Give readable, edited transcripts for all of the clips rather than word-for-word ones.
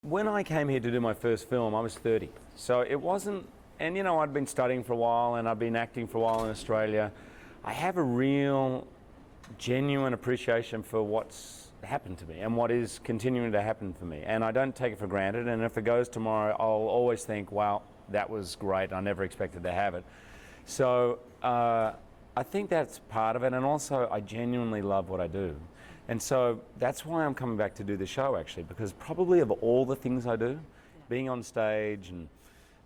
When I came here to do my first film, I was 30. So it wasn't, and you know, I'd been studying for a while and I'd been acting for a while in Australia. I have a real, genuine appreciation for what's happened to me and what is continuing to happen for me. And I don't take it for granted. And if it goes tomorrow, I'll always think, wow, that was great. I never expected to have it. So I think that's part of it. And also, I genuinely love what I do. And so that's why I'm coming back to do the show, actually, because probably of all the things I do, being on stage and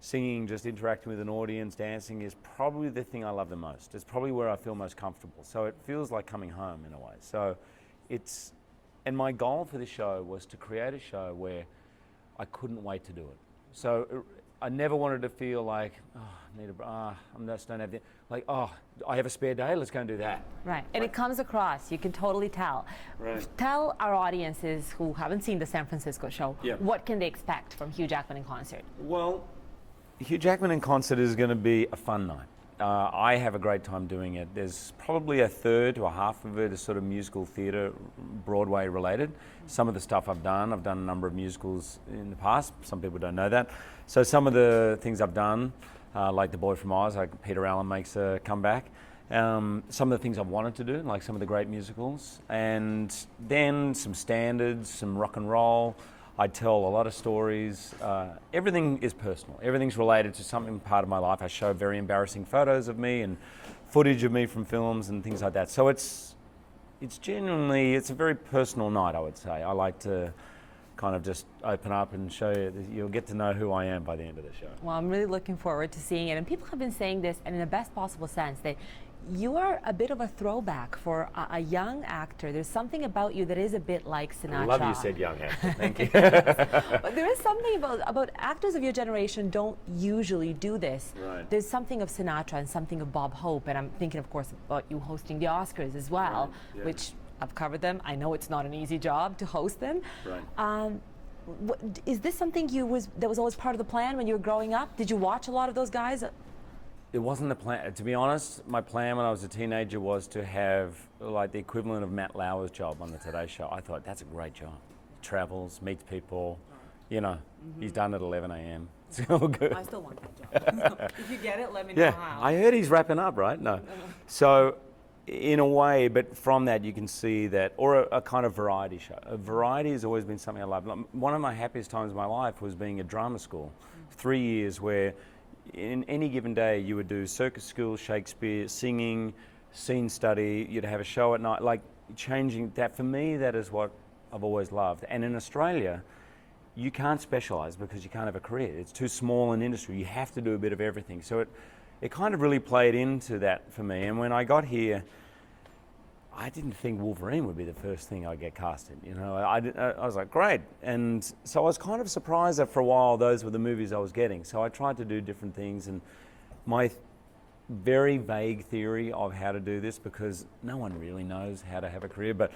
singing, just interacting with an audience, dancing is probably the thing I love the most. It's probably where I feel most comfortable. So it feels like coming home in a way. So it's, and my goal for this show was to create a show where I couldn't wait to do it. So I never wanted to feel like, oh, I need a, I just don't have the, like, oh, I have a spare day, let's go and do that. Right, and it comes across, you can totally tell. Right. Tell our audiences who haven't seen the San Francisco show, Yep. what can they expect from Hugh Jackman in concert? Well, Hugh Jackman in concert is going to be a fun night. I have a great time doing it. There's probably a third to a half of it is sort of musical theatre, Broadway related. Some of the stuff I've done a number of musicals in the past. Some people don't know that. So some of the things I've done, like The Boy from Oz, like Peter Allen makes a comeback. Some of the things I've wanted to do, like some of the great musicals. And then some standards, some rock and roll. I tell a lot of stories. Everything is personal. Everything's related to something part of my life. I show very embarrassing photos of me and footage of me from films and things like that. So it's genuinely, it's a very personal night, I would say. I like to kind of just open up and show you, you'll get to know who I am by the end of the show. Well, I'm really looking forward to seeing it. And people have been saying this, and in the best possible sense, that you are a bit of a throwback for a young actor. There's something about you that is a bit like Sinatra. I love you said young actor, thank you. But there is something about actors of your generation don't usually do this. Right. There's something of Sinatra and something of Bob Hope, and I'm thinking, of course, about you hosting the Oscars as well, Right, yeah. which I've covered them. I know it's not an easy job to host them. Right. Is this something that was always part of the plan when you were growing up? Did you watch a lot of those guys? It wasn't the plan. To be honest, my plan when I was a teenager was to have like the equivalent of Matt Lauer's job on the Today Show. I thought, that's a great job. He travels, meets people, you know, he's done at 11 a.m. It's all good. I still want that job. If you get it, let me know Yeah, how. I heard he's wrapping up, right? No. So, in a way, but from that you can see that, or a kind of variety show. A variety has always been something I love. One of my happiest times of my life was being at drama school. 3 years where in any given day you would do circus school, Shakespeare, singing, scene study, you'd have a show at night, like changing that. For me, that is what I've always loved. And in Australia, you can't specialise because you can't have a career. It's too small an industry. You have to do a bit of everything. So it kind of really played into that for me. And when I got here, I didn't think Wolverine would be the first thing I'd get cast in. You know, I was like, great. And so I was kind of surprised that for a while those were the movies I was getting. So I tried to do different things. And my very vague theory of how to do this, because no one really knows how to have a career, but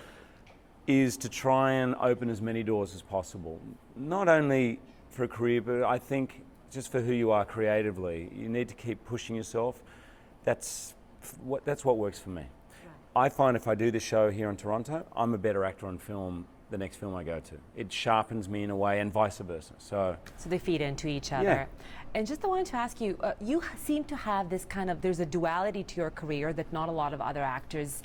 is to try and open as many doors as possible. Not only for a career, but I think just for who you are creatively. You need to keep pushing yourself. That's what works for me. I find if I do this show here in Toronto, I'm a better actor on film the next film I go to. It sharpens me in a way, and vice versa. So they feed into each other. Yeah. And just I wanted to ask you, you seem to have this kind of, there's a duality to your career that not a lot of other actors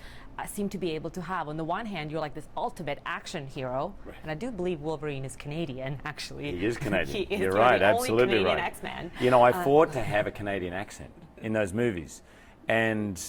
seem to be able to have. On the one hand, you're like this ultimate action hero, right. And I do believe Wolverine is Canadian, actually. He is Canadian. He is. You're right, the absolutely only Canadian right. X-Man. You know, I fought to have a Canadian accent in those movies, and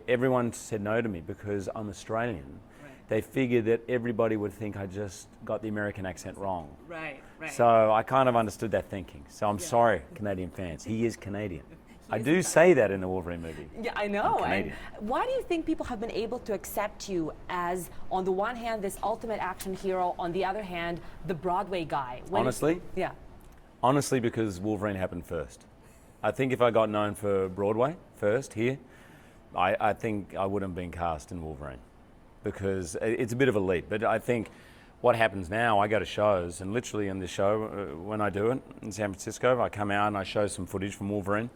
everyone said no to me because I'm Australian. Right. They figured that everybody would think I just got the American accent wrong. Right. So I kind of understood that thinking. So I'm sorry, Canadian fans. He is Canadian. I do say that in the Wolverine movie. Yeah, I know. And why do you think people have been able to accept you as, on the one hand, this ultimate action hero, on the other hand, the Broadway guy? Honestly? Yeah. Honestly, because Wolverine happened first. I think if I got known for Broadway first here, I think I wouldn't have been cast in Wolverine, because it's a bit of a leap. But I think what happens now, I go to shows, and literally in this show, when I do it in San Francisco, I come out and I show some footage from Wolverine,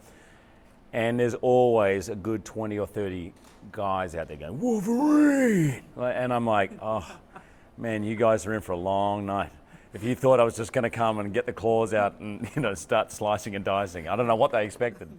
and there's always a good 20 or 30 guys out there going, Wolverine! And I'm like, oh, man, you guys are in for a long night. if you thought I was just going to come and get the claws out and start slicing and dicing. I don't know what they expected.